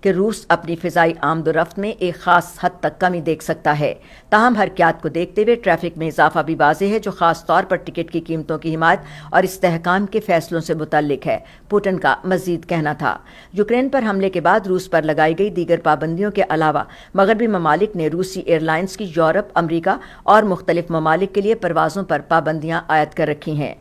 کہ روس اپنی فضائی آمد و رفت میں ایک خاص حد تک کمی دیکھ سکتا ہے۔ تاہم حرکیات کو دیکھتے ہوئے ٹریفک میں اضافہ بھی واضح ہے، جو خاص طور پر ٹکٹ کی قیمتوں کی حمایت اور استحکام کے فیصلوں سے متعلق ہے۔ پوٹن کا مزید کہنا تھا، یوکرین پر حملے کے بعد روس پر لگائی گئی دیگر پابندیوں کے علاوہ مغربی ممالک نے روسی ایئر لائنز کی یورپ، امریکہ اور مختلف ممالک کے لیے پروازوں پر پابندیاں عائد کر رکھی ہیں۔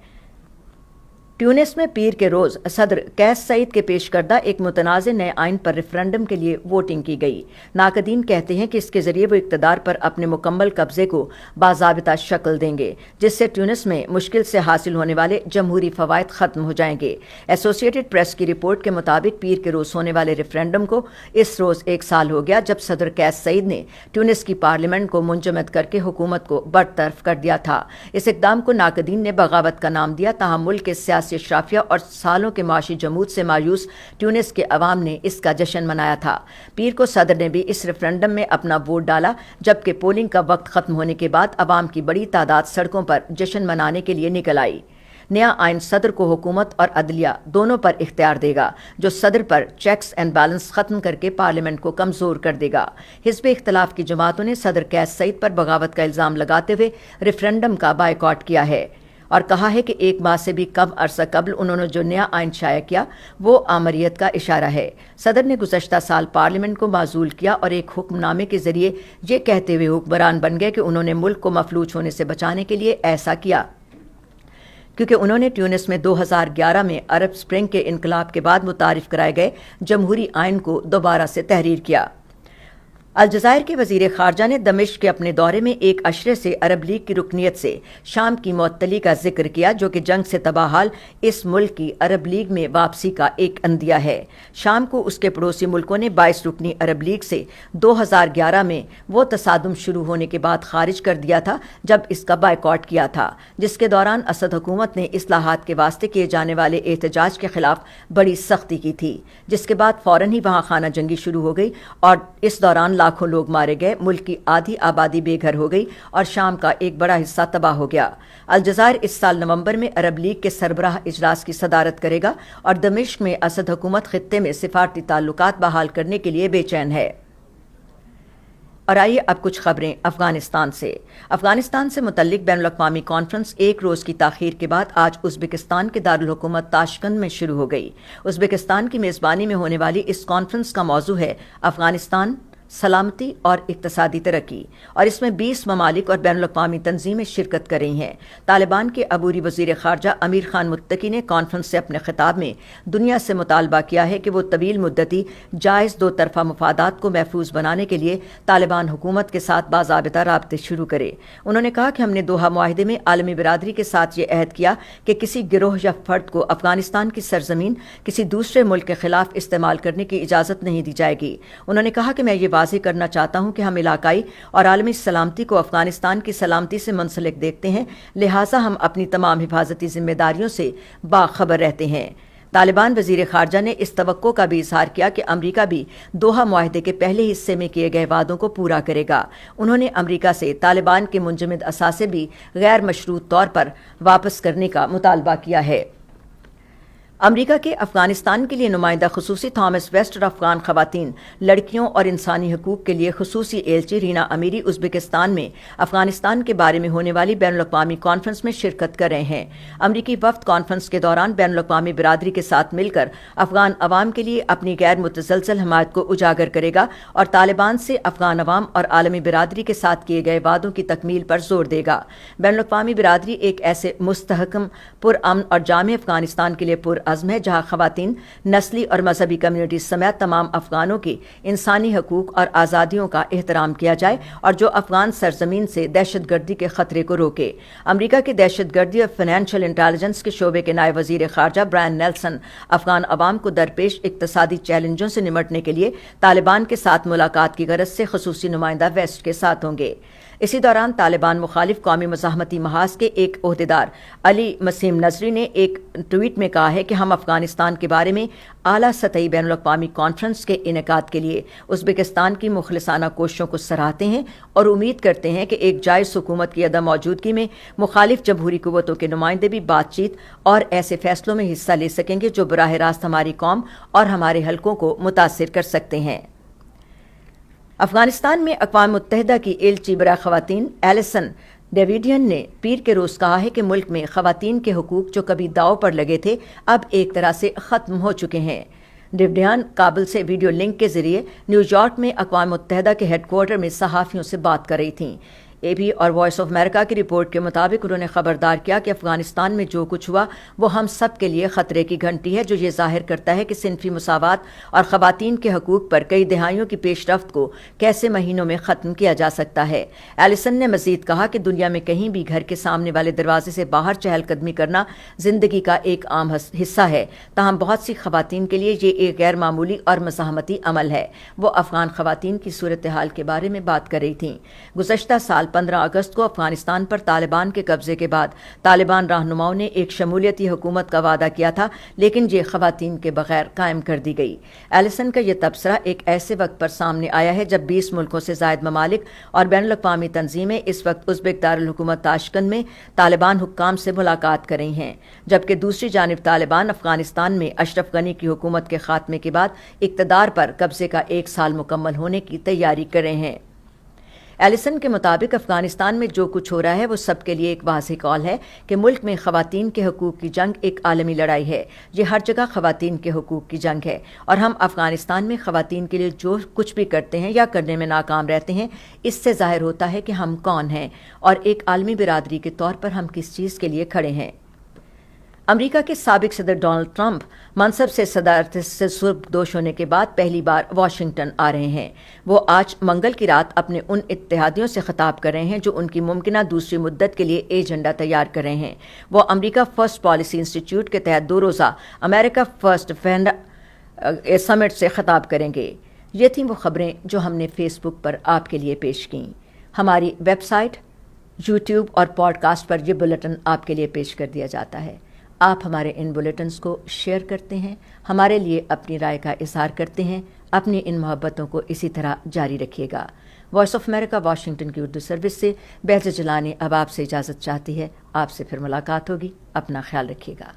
ٹیونس میں پیر کے روز صدر قیس سعید کے پیش کردہ ایک متنازع نئے آئین پر ریفرنڈم کے لیے ووٹنگ کی گئی۔ ناقدین کہتے ہیں کہ اس کے ذریعے وہ اقتدار پر اپنے مکمل قبضے کو باضابطہ شکل دیں گے، جس سے ٹیونس میں مشکل سے حاصل ہونے والے جمہوری فوائد ختم ہو جائیں گے۔ ایسوسی ایٹڈ پریس کی رپورٹ کے مطابق پیر کے روز ہونے والے ریفرنڈم کو اس روز 1 سال ہو گیا جب صدر قیس سعید نے ٹیونس کی پارلیمنٹ کو منجمد کر کے حکومت کو برطرف کر دیا تھا۔ اس اقدام کو ناقدین نے بغاوت کا نام دیا، تاہم ملک کے سیاسی اشرافیہ اور سالوں کے معاشی جمود سے مایوس ٹیونس کے عوام نے اس کا جشن منایا تھا۔ پیر کو صدر نے بھی اس ریفرنڈم میں اپنا ووٹ ڈالا، جبکہ پولنگ کا وقت ختم ہونے کے بعد عوام کی بڑی تعداد سڑکوں پر جشن منانے کے لیے نکل آئی۔ نیا آئین صدر کو حکومت اور عدلیہ دونوں پر اختیار دے گا، جو صدر پر چیکس اینڈ بیلنس ختم کر کے پارلیمنٹ کو کمزور کر دے گا۔ حزب اختلاف کی جماعتوں نے صدر قیس سعید پر بغاوت کا الزام لگاتے ہوئے ریفرنڈم کا بائیکاٹ کیا ہے اور کہا ہے کہ 1 ماہ سے بھی کم عرصہ قبل انہوں نے جو نیا آئین شائع کیا وہ آمریت کا اشارہ ہے۔ صدر نے گزشتہ سال پارلیمنٹ کو معزول کیا اور ایک حکم نامے کے ذریعے یہ کہتے ہوئے حکمران بن گئے کہ انہوں نے ملک کو مفلوج ہونے سے بچانے کے لیے ایسا کیا کیونکہ انہوں نے ٹیونس میں 2011 میں عرب سپرنگ کے انقلاب کے بعد متعارف کرائے گئے جمہوری آئین کو دوبارہ سے تحریر کیا۔ الجزائر کے وزیر خارجہ نے دمشق کے اپنے دورے میں ایک اشرے سے عرب لیگ کی رکنیت سے شام کی معطلی کا ذکر کیا، جو کہ جنگ سے تباہ حال اس ملک کی عرب لیگ میں واپسی کا ایک عندیہ ہے۔ شام کو اس کے پڑوسی ملکوں نے 22 رکنی عرب لیگ سے 2011 میں وہ تصادم شروع ہونے کے بعد خارج کر دیا تھا جب اس کا بائیکاٹ کیا تھا، جس کے دوران اسد حکومت نے اصلاحات کے واسطے کیے جانے والے احتجاج کے خلاف بڑی سختی کی تھی، جس کے بعد فوراً ہی وہاں خانہ جنگی شروع ہو گئی اور اس دوران لاکھوں لوگ مارے گئے، ملک کی آدھی آبادی بے گھر ہو گئی اور شام کا ایک بڑا حصہ تباہ ہو گیا۔ الجزائر اس سال نومبر میں عرب لیگ کے سربراہ اجلاس کی صدارت کرے گا اور دمشق میں اسد حکومت خطے میں سفارتی تعلقات بحال کرنے کے لیے بے چین ہے۔ اور آئیے اب کچھ خبریں افغانستان سے متعلق بین الاقوامی کانفرنس 1 روز کی تاخیر کے بعد آج ازبکستان کے دارالحکومت تاشقند میں شروع ہو گئی۔ ازبکستان کی میزبانی میں ہونے والی اس کانفرنس کا موضوع ہے افغانستان، سلامتی اور اقتصادی ترقی، اور اس میں 20 ممالک اور بین الاقوامی تنظیمیں شرکت کر رہی ہیں۔ طالبان کے عبوری وزیر خارجہ امیر خان متقی نے کانفرنس سے اپنے خطاب میں دنیا سے مطالبہ کیا ہے کہ وہ طویل مدتی جائز 2 طرفہ مفادات کو محفوظ بنانے کے لیے طالبان حکومت کے ساتھ باضابطہ رابطے شروع کرے۔ انہوں نے کہا کہ ہم نے دوحہ معاہدے میں عالمی برادری کے ساتھ یہ عہد کیا کہ کسی گروہ یا فرد کو افغانستان کی سرزمین کسی دوسرے ملک کے خلاف استعمال کرنے کی اجازت نہیں دی جائے گی۔ انہوں نے کہا کہ میں یہ واضح کرنا چاہتا ہوں کہ ہم علاقائی اور عالمی سلامتی کو افغانستان کی سلامتی سے منسلک دیکھتے ہیں، لہٰذا ہم اپنی تمام حفاظتی ذمہ داریوں سے باخبر رہتے ہیں۔ طالبان وزیر خارجہ نے اس توقع کا بھی اظہار کیا کہ امریکہ بھی دوحہ معاہدے کے پہلے حصے میں کیے گئے وعدوں کو پورا کرے گا۔ انہوں نے امریکہ سے طالبان کے منجمد اثاثے بھی غیر مشروط طور پر واپس کرنے کا مطالبہ کیا ہے۔ امریکہ کے افغانستان کے لیے نمائندہ خصوصی تھامس ویسٹ اور افغان خواتین، لڑکیوں اور انسانی حقوق کے لیے خصوصی ایلچی رینا امیری ازبکستان میں افغانستان کے بارے میں ہونے والی بین الاقوامی کانفرنس میں شرکت کر رہے ہیں۔ امریکی وفد کانفرنس کے دوران بین الاقوامی برادری کے ساتھ مل کر افغان عوام کے لیے اپنی غیر متزلزل حمایت کو اجاگر کرے گا اور طالبان سے افغان عوام اور عالمی برادری کے ساتھ کیے گئے وعدوں کی تکمیل پر زور دے گا۔ بین الاقوامی برادری ایک ایسے مستحکم، پرامن اور جامع افغانستان کے لیے عزم ہے جہاں خواتین، نسلی اور مذہبی کمیونٹی سمیت تمام افغانوں کی انسانی حقوق اور آزادیوں کا احترام کیا جائے اور جو افغان سرزمین سے دہشت گردی کے خطرے کو روکے۔ امریکہ کے دہشت گردی اور فائنینشیل انٹیلیجنس کے شعبے کے نائب وزیر خارجہ برائن نیلسن افغان عوام کو درپیش اقتصادی چیلنجوں سے نمٹنے کے لیے طالبان کے ساتھ ملاقات کی غرض سے خصوصی نمائندہ ویسٹ کے ساتھ ہوں گے۔ اسی دوران طالبان مخالف قومی مزاحمتی محاذ کے ایک عہدیدار علی مسیم نظری نے ایک ٹویٹ میں کہا ہے کہ ہم افغانستان کے بارے میں اعلیٰ سطحی بین الاقوامی کانفرنس کے انعقاد کے لیے ازبکستان کی مخلصانہ کوششوں کو سراہتے ہیں اور امید کرتے ہیں کہ ایک جائز حکومت کی عدم موجودگی میں مخالف جمہوری قوتوں کے نمائندے بھی بات چیت اور ایسے فیصلوں میں حصہ لے سکیں گے جو براہ راست ہماری قوم اور ہمارے حلقوں کو متاثر کر سکتے ہیں۔ افغانستان میں اقوام متحدہ کی ایلچی برائے خواتین ایلیسن ڈیویڈین نے پیر کے روز کہا ہے کہ ملک میں خواتین کے حقوق جو کبھی داؤ پر لگے تھے اب ایک طرح سے ختم ہو چکے ہیں۔ ڈیویڈین کابل سے ویڈیو لنک کے ذریعے نیو یارک میں اقوام متحدہ کے ہیڈ کوارٹر میں صحافیوں سے بات کر رہی تھیں۔ اے بی اور وائس آف امریکہ کی رپورٹ کے مطابق انہوں نے خبردار کیا کہ افغانستان میں جو کچھ ہوا وہ ہم سب کے لیے خطرے کی گھنٹی ہے، جو یہ ظاہر کرتا ہے کہ صنفی مساوات اور خواتین کے حقوق پر کئی دہائیوں کی پیش رفت کو کیسے مہینوں میں ختم کیا جا سکتا ہے۔ ایلیسن نے مزید کہا کہ دنیا میں کہیں بھی گھر کے سامنے والے دروازے سے باہر چہل قدمی کرنا زندگی کا ایک عام حصہ ہے، تاہم بہت سی خواتین کے لیے یہ ایک غیر معمولی اور مزاحمتی عمل ہے۔ وہ افغان خواتین کی صورتحال کے بارے میں بات کر رہی تھیں۔ گزشتہ سال 15 اگست کو افغانستان پر طالبان کے قبضے کے بعد طالبان رہنماؤں نے ایک شمولیتی حکومت کا وعدہ کیا تھا، لیکن یہ خواتین کے بغیر قائم کر دی گئی۔ ایلیسن کا یہ تبصرہ ایک ایسے وقت پر سامنے آیا ہے جب 20 ملکوں سے زائد ممالک اور بین الاقوامی تنظیمیں اس وقت ازبک دارالحکومت تاشقند میں طالبان حکام سے ملاقات کر رہی ہیں، جبکہ دوسری جانب طالبان افغانستان میں اشرف غنی کی حکومت کے خاتمے کے بعد اقتدار پر قبضے کا 1 سال مکمل ہونے کی تیاری کر رہے ہیں۔ ایلیسن کے مطابق افغانستان میں جو کچھ ہو رہا ہے وہ سب کے لیے ایک واضح کال ہے کہ ملک میں خواتین کے حقوق کی جنگ ایک عالمی لڑائی ہے۔ یہ ہر جگہ خواتین کے حقوق کی جنگ ہے، اور ہم افغانستان میں خواتین کے لیے جو کچھ بھی کرتے ہیں یا کرنے میں ناکام رہتے ہیں، اس سے ظاہر ہوتا ہے کہ ہم کون ہیں اور ایک عالمی برادری کے طور پر ہم کس چیز کے لیے کھڑے ہیں۔ امریکا کے سابق صدر ڈونلڈ ٹرمپ منصب سے صدارت سے سرخدوش ہونے کے بعد پہلی بار واشنگٹن آ رہے ہیں۔ وہ آج منگل کی رات اپنے ان اتحادیوں سے خطاب کر رہے ہیں جو ان کی ممکنہ دوسری مدت کے لیے ایجنڈا تیار کر رہے ہیں۔ وہ امریکہ فرسٹ پالیسی انسٹی ٹیوٹ کے تحت 2 روزہ امریکہ فرسٹ فنڈ سمٹ سے خطاب کریں گے۔ یہ تھیں وہ خبریں جو ہم نے فیس بک پر آپ کے لیے پیش کیں۔ ہماری ویب سائٹ، یوٹیوب اور پوڈ کاسٹ پر یہ بلیٹن آپ کے لیے پیش کر دیا جاتا ہے۔ آپ ہمارے ان بلیٹنز کو شیئر کرتے ہیں، ہمارے لیے اپنی رائے کا اظہار کرتے ہیں۔ اپنی ان محبتوں کو اسی طرح جاری رکھیے گا۔ وائس آف امریکہ واشنگٹن کی اردو سروس سے بہزت جیلانی اب آپ سے اجازت چاہتی ہے۔ آپ سے پھر ملاقات ہوگی۔ اپنا خیال رکھیے گا۔